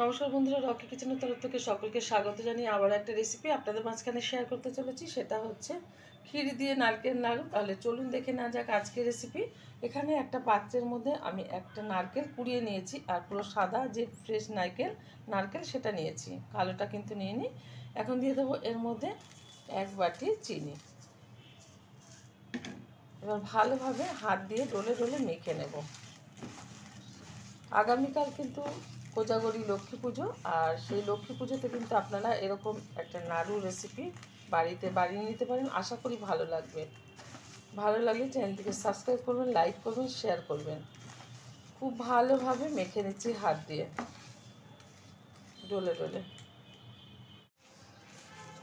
নমস্কার বন্ধুরা, রকি কিচেনের তরফ থেকে সকলকে স্বাগত জানিয়ে আবার একটা রেসিপি আপনাদের মাঝখানে শেয়ার করতে চলেছি। সেটা হচ্ছে ক্ষীর দিয়ে নারকেল নাড়ু। তাহলে চলুন দেখে না যাক আজকের রেসিপি। এখানে একটা পাত্রের মধ্যে আমি একটা নারকেল কুড়িয়ে নিয়েছি, আর পুরো সাদা যে ফ্রেশ নারকেল সেটা নিয়েছি, কালোটা কিন্তু নিইনি। এখন দিয়ে দেবো এর মধ্যে 1 বাটি চিনি। এবার ভালোভাবে হাত দিয়ে ডলে ডলে মেখে নেব। আগামীকাল কিন্তু কোজাগরি লক্ষ্মী পুজো, আর সেই লক্ষ্মী পুজোতে কিন্তু আপনারা এরকম একটা নাড়ু রেসিপি বাড়িতে বানিয়ে নিতে পারেন। আশা করি ভালো লাগবে। ভালো লাগলে চ্যানেলটিকে সাবস্ক্রাইব করবেন, লাইক করবেন, শেয়ার করবেন। খুব ভালোভাবে মেখে নিচ্ছি হাত দিয়ে ডলে ডলে।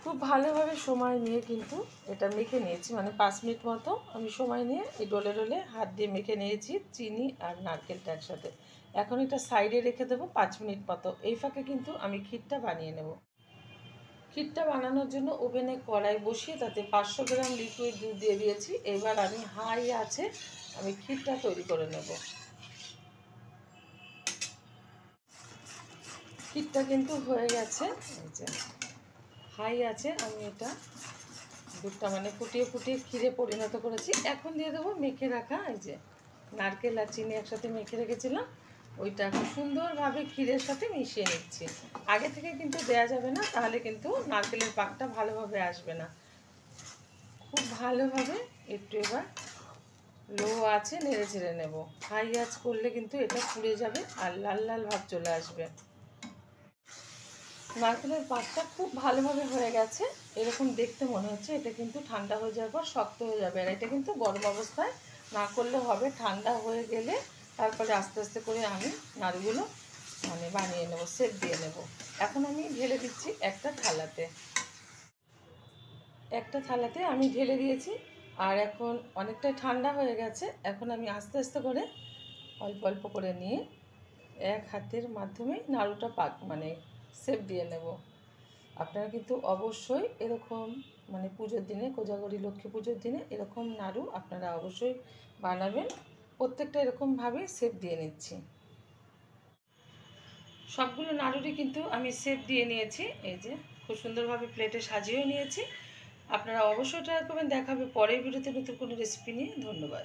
খুব ভালোভাবে সময় নিয়ে কিন্তু এটা মেখে নিয়েছি, মানে 5 মিনিট মতো আমি সময় নিয়ে এই ডলে ডলে হাত দিয়ে মেখে নিয়েছি চিনি আর নারকেলটা একসাথে। এখন এটা সাইডে রেখে দেবো 5 মিনিট মতো। এই ফাঁকে কিন্তু আমি ক্ষীরটা বানিয়ে নেব। ক্ষীরটা বানানোর জন্য ওভেনে কড়াই বসিয়ে তাতে 500 গ্রাম লিকুইড দুধ দিয়ে দিয়েছি। এবার আমি হাই আছে আমি ক্ষীরটা তৈরি করে নেব। ক্ষীরটা কিন্তু হয়ে গেছে, এই যে হাই আছে আমি এটা দুধটা মানে ফুটিয়ে ফুটিয়ে ক্ষীরে পরিণত করেছি। এখন দিয়ে দেবো মেখে রাখা এই যে নারকেল আর চিনি একসাথে মেখে রেখেছিলাম, ওইটা এখন সুন্দরভাবে ক্ষীরের সাথে মিশিয়ে নিচ্ছি। আগে থেকে কিন্তু দেয়া যাবে না, তাহলে কিন্তু নারকেলের পাকটা ভালোভাবে আসবে না। খুব ভালোভাবে একটু এবার লো আছে নেড়ে ছেড়ে নেব। হাই আঁচ করলে কিন্তু এটা পুড়ে যাবে আর লাল লাল ভাব চলে আসবে। নারকেলের পাকটা খুব ভালোভাবে হয়ে গেছে, এরকম দেখতে মনে হচ্ছে। এটা কিন্তু ঠান্ডা হয়ে যাওয়ার পর শক্ত হয়ে যাবে, আর এটা কিন্তু গরম অবস্থায় না করলে হবে। ঠান্ডা হয়ে গেলে তারপরে আস্তে আস্তে করে আমি নাড়ুগুলো মানে বানিয়ে নেব, শেপ দিয়ে নেব। এখন আমি ঢেলে দিচ্ছি একটা থালাতে আমি ঢেলে দিয়েছি। আর এখন অনেকটাই ঠান্ডা হয়ে গেছে। এখন আমি আস্তে আস্তে করে অল্প অল্প করে নিয়ে এক হাতের মাধ্যমে নাড়ুটা মানে শেপ দিয়ে নেব। আপনারা কিন্তু অবশ্যই এরকম মানে পুজোর দিনে, কোজাগরি লক্ষ্মী পুজোর দিনে এরকম নাড়ু আপনারা অবশ্যই বানাবেন। প্রত্যেকটা এরকমভাবেই শেপ দিয়ে নিচ্ছি। সবগুলো নাড়ুরই কিন্তু আমি শেপ দিয়ে নিয়েছি। এই যে খুব সুন্দরভাবে প্লেটে সাজিয়েও নিয়েছি। আপনারা অবশ্যই ট্রাই করবেন। দেখা হবে পরের ভিডিওতে নতুন কোনো রেসিপি নিয়ে। ধন্যবাদ।